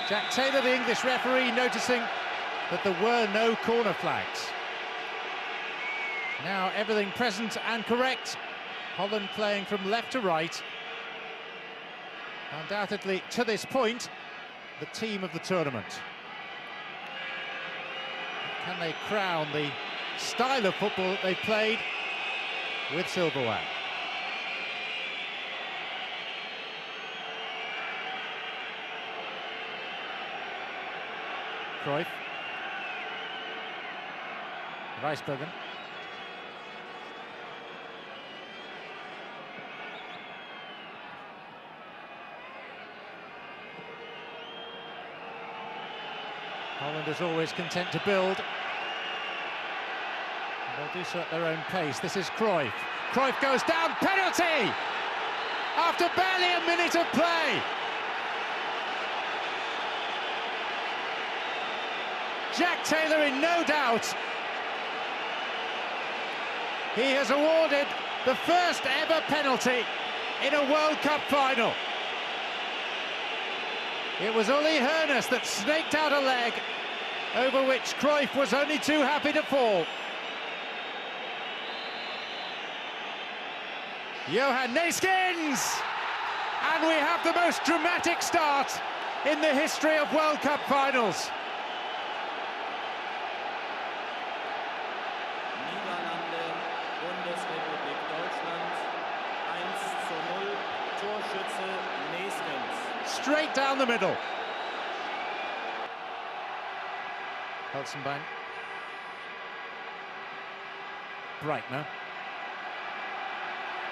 Jack Taylor, the English referee, noticing that there were no corner flags. Now everything present and correct. Holland playing from left to right. Undoubtedly, to this point, the team of the tournament. Can they crown the style of football that they've played with silverware? Cruyff. Weisbergen. Holland is always content to build. And they'll do so at their own pace. This is Cruyff. Cruyff goes down, penalty! After barely a minute of play. Jack Taylor in no doubt. He has awarded the first ever penalty in a World Cup final. It was Uli Hoeneß that snaked out a leg over which Cruyff was only too happy to fall. Johan Neeskens! And we have the most dramatic start in the history of World Cup finals. Bundesrepublik Deutschland 1:0, Torschütze Neeskens. Straight down the middle. Hülsenbein. Breitner.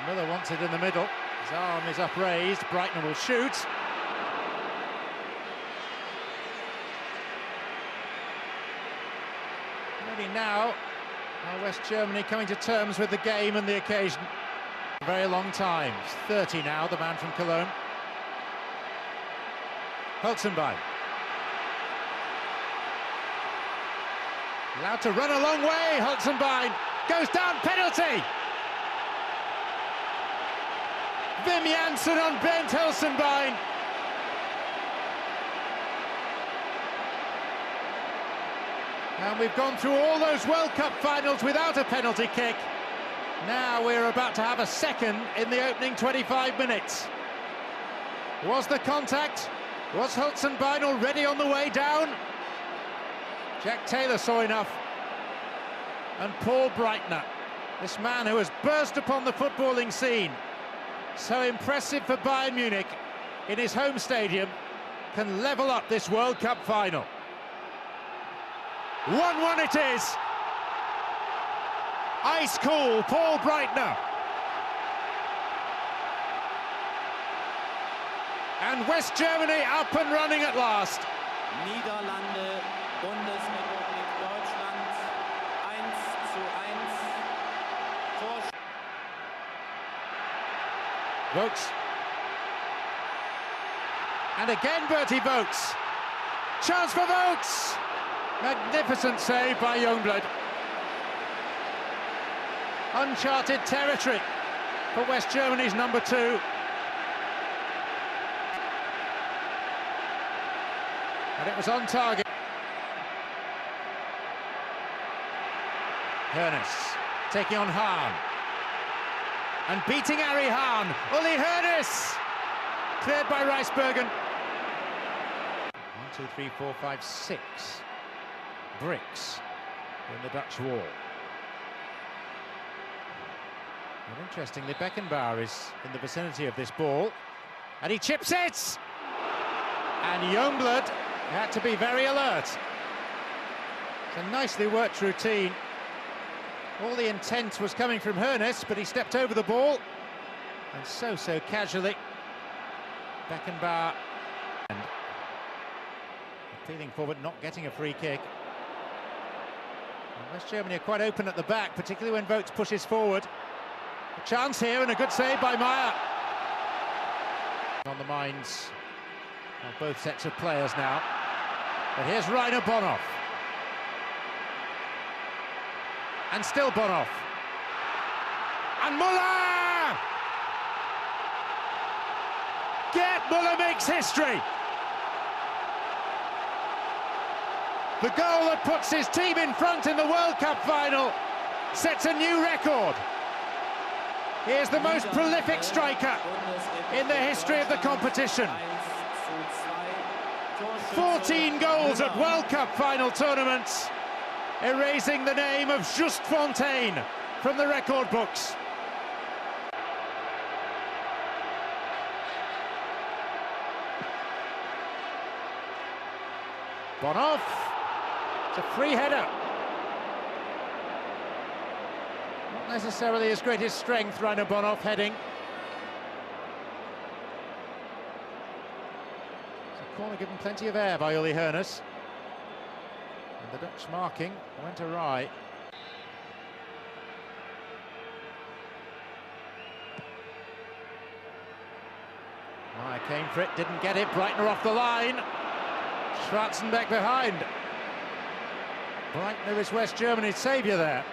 Müller wants it in the middle. His arm is upraised. Breitner will shoot. Maybe now, West Germany coming to terms with the game and the occasion. A very long time. He's 30 now, the man from Cologne. Hülsenbein. Allowed to run a long way, Hülsenbein. Goes down, penalty! Wim Jansen on Bent Hülsenbein. And we've gone through all those World Cup finals without a penalty kick. Now we're about to have a second in the opening 25 minutes. Was the contact? Was Hülsenbein already on the way down? Jack Taylor saw enough. And Paul Breitner, this man who has burst upon the footballing scene, so impressive for Bayern Munich in his home stadium, can level up this World Cup final. 1-1 it is. Ice cool, Paul Breitner. And West Germany up and running at last. Niederlande, Bundesrepublik Deutschland 1:1. Votes. And again Bertie Votes. Chance for Votes. Magnificent save by Youngblood. Uncharted territory for West Germany's number 2. And it was on target. Hoeneß taking on Hahn. And beating Harry Hahn. Uli Hoeneß! Cleared by Weisbergen. 1, 2, 3, 4, 5, 6 bricks in the Dutch wall. And interestingly, Beckenbauer is in the vicinity of this ball. And he chips it! And Youngblood had to be very alert. It's a nicely worked routine. All the intent was coming from Hoeneß, but he stepped over the ball. And so casually, Beckenbauer feeling forward, not getting a free kick. And West Germany are quite open at the back, particularly when Votes pushes forward. A chance here and a good save by Meyer. On the minds of both sets of players now. But here's Rainer Bonhoff. And still Bonhoff. And Müller! Gerd Müller makes history. The goal that puts his team in front in the World Cup final sets a new record. He is the most prolific striker in the history of the competition. 14 goals at World Cup final tournaments, erasing the name of Just Fontaine from the record books. Bonhoff, it's a free header. Not necessarily his greatest strength, Rainer Bonhoff heading. It's a corner given plenty of air by Uli Hoeneß. And the Dutch marking went awry. Meyer came for it, didn't get it, Breitner off the line. Schwarzenbeck behind. Breitner is West Germany's saviour there.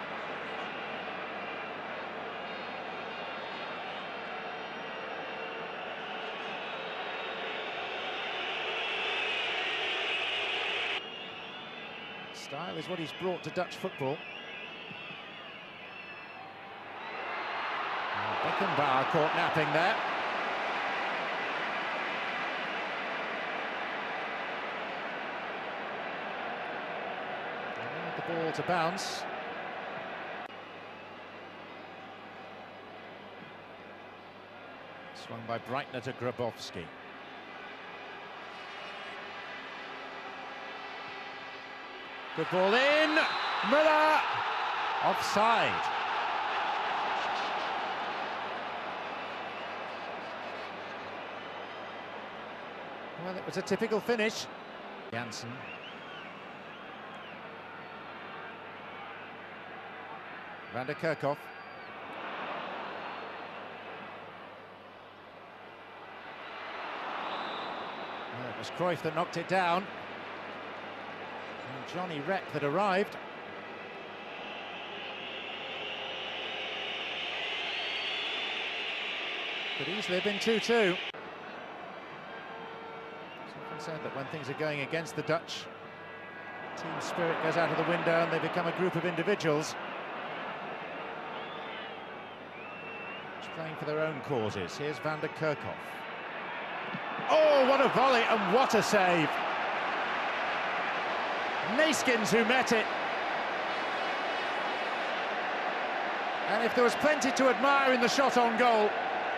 Style is what he's brought to Dutch football. Beckenbauer caught napping there. The ball to bounce. Swung by Breitner to Grabowski. Good ball in. Müller offside. Well, it was a typical finish. Janssen. Van der Kerkhoff. Well, it was Cruyff that knocked it down. And Johnny Rep that arrived. Could easily have been 2-2. It's often said that when things are going against the Dutch, team spirit goes out of the window and they become a group of individuals playing for their own causes. Here's Van der Kerkhoff. Oh, what a volley and what a save. Neeskens who met it. And if there was plenty to admire in the shot on goal,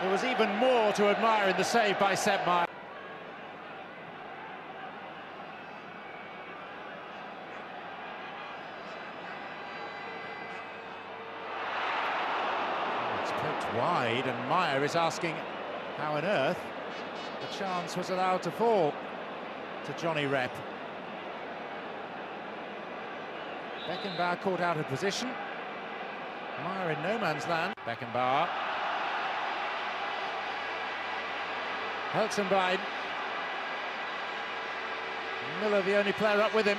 there was even more to admire in the save by Sepp Maier. Wide, and Maier is asking how on earth the chance was allowed to fall to Johnny Rep. Beckenbauer caught out of position. Maier in no man's land. Beckenbauer. Hülsenbein. Miller the only player up with him.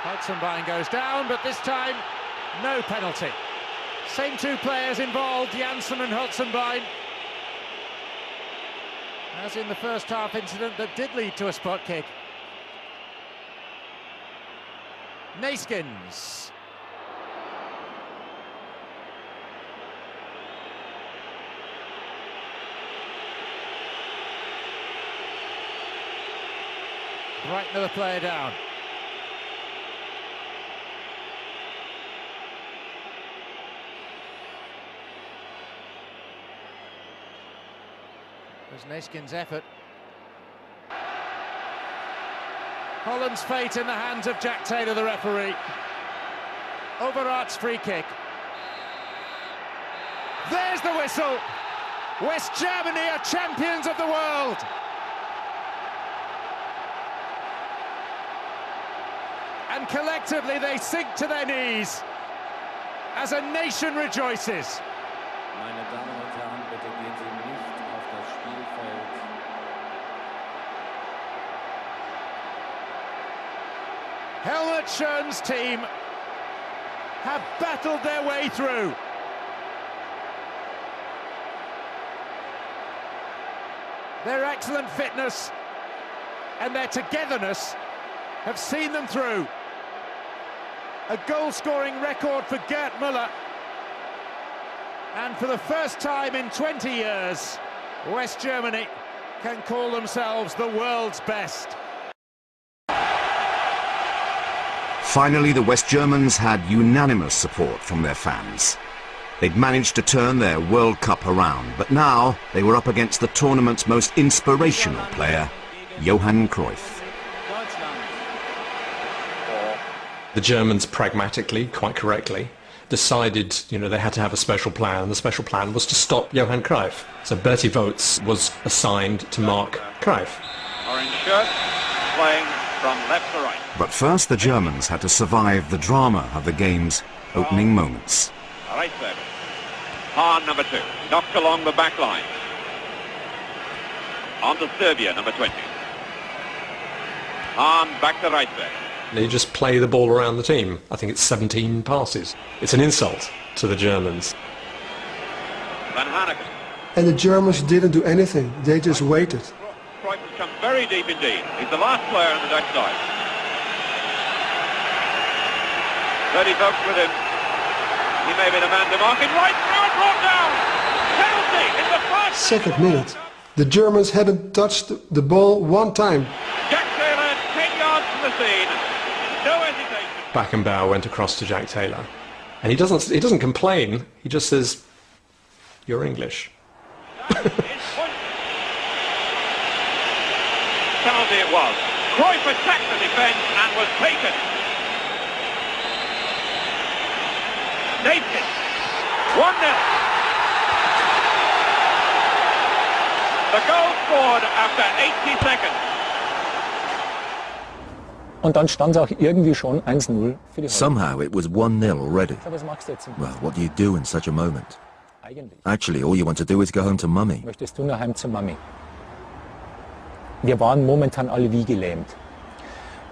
Hülsenbein goes down, but this time no penalty. Same two players involved, Janssen and Hülsenbein. As in the first half incident that did lead to a spot kick. Neeskens. Breitner the player down. There's Neeskens' effort. Holland's fate in the hands of Jack Taylor, the referee. Overaart's free kick. There's the whistle. West Germany are champions of the world. And collectively they sink to their knees as a nation rejoices. Meine Damen und Herren, bitte gehen Sie nicht auf das Spielfeld. Helmut Schön's team have battled their way through. Their excellent fitness and their togetherness have seen them through. A goal-scoring record for Gerd Müller. And for the first time in 20 years, West Germany can call themselves the world's best. Finally, the West Germans had unanimous support from their fans. They'd managed to turn their World Cup around, but now they were up against the tournament's most inspirational player, Johan Cruyff. The Germans pragmatically, quite correctly, decided, they had to have a special plan, and the special plan was to stop Johan Cruyff. So Bertie Vogts was assigned to mark Cruyff. Orange shirt, playing from left to right. But first the Germans had to survive the drama of the game's opening moments. Right there. Hahn, number 2, knocked along the back line. On to Serbia, number 20. Hahn back to right there. They just play the ball around the team. I think it's 17 passes. It's an insult to the Germans. Van Haneken. And the Germans didn't do anything. They just waited. Cruyff has come very deep indeed. He's the last player on the Dutch side. Bertie Vogts with him. He may be the man to mark it. Right through and brought down. Penalty in the first. Second minute. The Germans hadn't touched the ball one time. Jack Taylor, 10 yards from the scene. No hesitation. Beckenbauer went across to Jack Taylor, and he doesn't complain. He just says, "You're English." Penalty it was. Cruyff attacked the defence and was taken. Naked. 1-0. The goal scored after 80 seconds. Und dann stand es auch irgendwie schon 1-0 für die Holländer. Somehow it was 1-0 already. Was machst du jetzt? Well, what do you do in such a moment? Eigentlich Actually, all you want to do is go home to mummy. möchtest du nur heim zu Mami. Wir waren momentan alle wie gelähmt.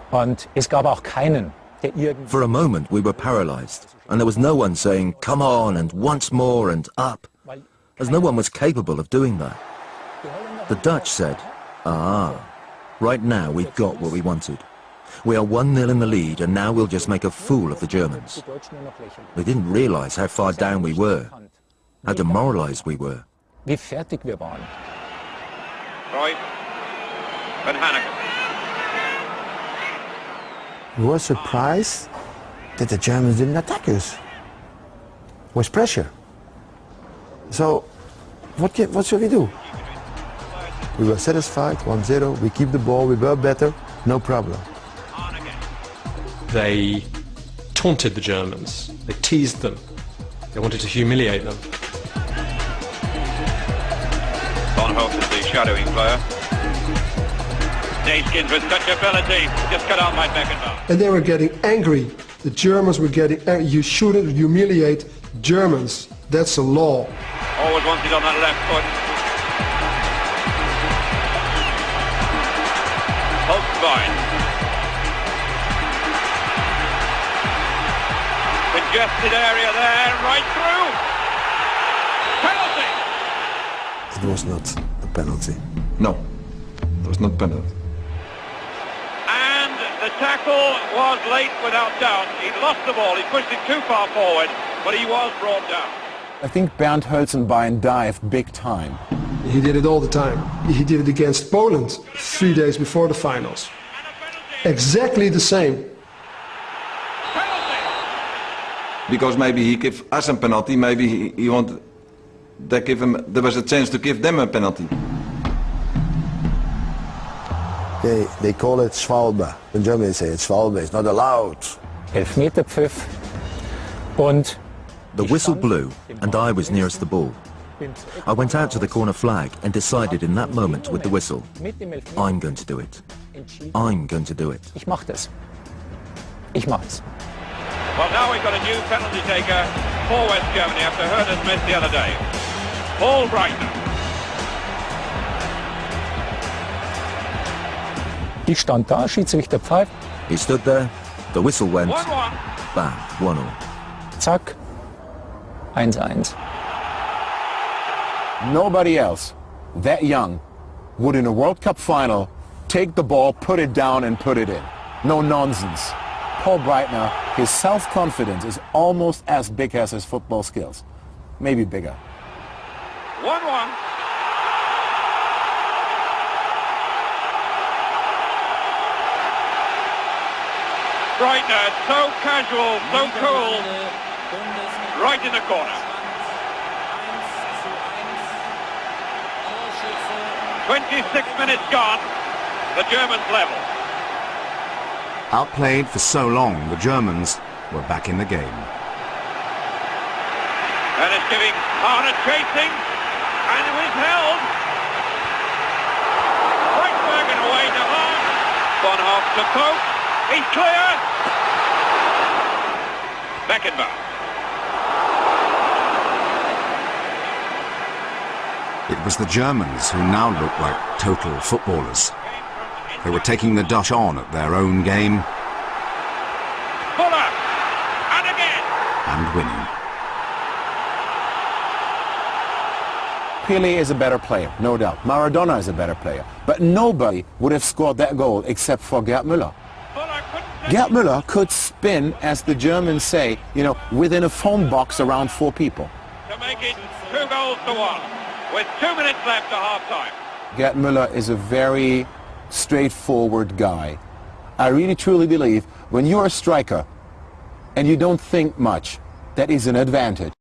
Und es gab auch keinen, der irgendwie... For a moment we were paralyzed, and there was no one saying, "Come on," and "once more," and "up," as no one was capable of doing that. The Dutch said, right now we've got what we wanted. We are 1-0 in the lead, and now we'll just make a fool of the Germans. They didn't realize how far down we were, how demoralized we were. Wie fertig wir waren. Cruyff. Van Haneken. We were surprised that the Germans didn't attack us. Was pressure. So, what should we do? We were satisfied, 1-0, we keep the ball, we were better, no problem. They taunted the Germans. They teased them. They wanted to humiliate them. Bonhoff is the shadowing player. Dayskins with such ability, just cut out by Beckenbauer. And they were getting angry. The Germans were getting angry. You shouldn't humiliate Germans. That's a law. Always wanted on that left foot. Holstein. Congested area there, right through. Penalty! It was not a penalty. No, it was not penalty. And the tackle was late without doubt. He lost the ball, he pushed it too far forward, but he was brought down. I think Bernd Hölzenbein dived big time. He did it all the time. He did it against Poland 3 days before the finals. Exactly the same. Because maybe he gave us a penalty, maybe he wanted, there was a chance to give them a penalty. They call it Schwalbe. In Germany they say it's Schwalbe, it's not allowed. Elfmeterpfiff. Und The whistle blew, and I was nearest the ball. I went out to the corner flag and decided in that moment with the whistle, I'm going to do it. I'm going to do it. ich mach das. Ich mach es. Well, now we've got a new penalty taker for West Germany after Herder's missed the other day. Paul Breitner. Ich stand da, Schiedsrichter pfeift, He stood there, the whistle went, 1-1. bang, 1-1. zack, 1-1. Nobody else that young would in a World Cup final take the ball, put it down and put it in. No nonsense. Paul Breitner, his self-confidence is almost as big as his football skills. Maybe bigger. 1-1. Breitner, so casual, so cool, right in the corner. 26 minutes gone, the Germans level. Outplayed for so long, the Germans were back in the game. And it's giving harder chasing, and it was held. Weisbergen away to Hahn. Von Hoff to Pope. He's clear. Beckenbauer. It was the Germans who now looked like total footballers. They were taking the Dutch on at their own game. Fuller. And again. And winning. Pelé is a better player, no doubt. Maradona is a better player. But nobody would have scored that goal except for Gerd Müller. Gerd Müller could spin, as the Germans say, you know, within a phone box around 4 people. To make it 2-1 with 2 minutes left to half-time. Gerd Müller is a very straightforward guy. I really truly believe when you're a striker and you don't think much, that is an advantage.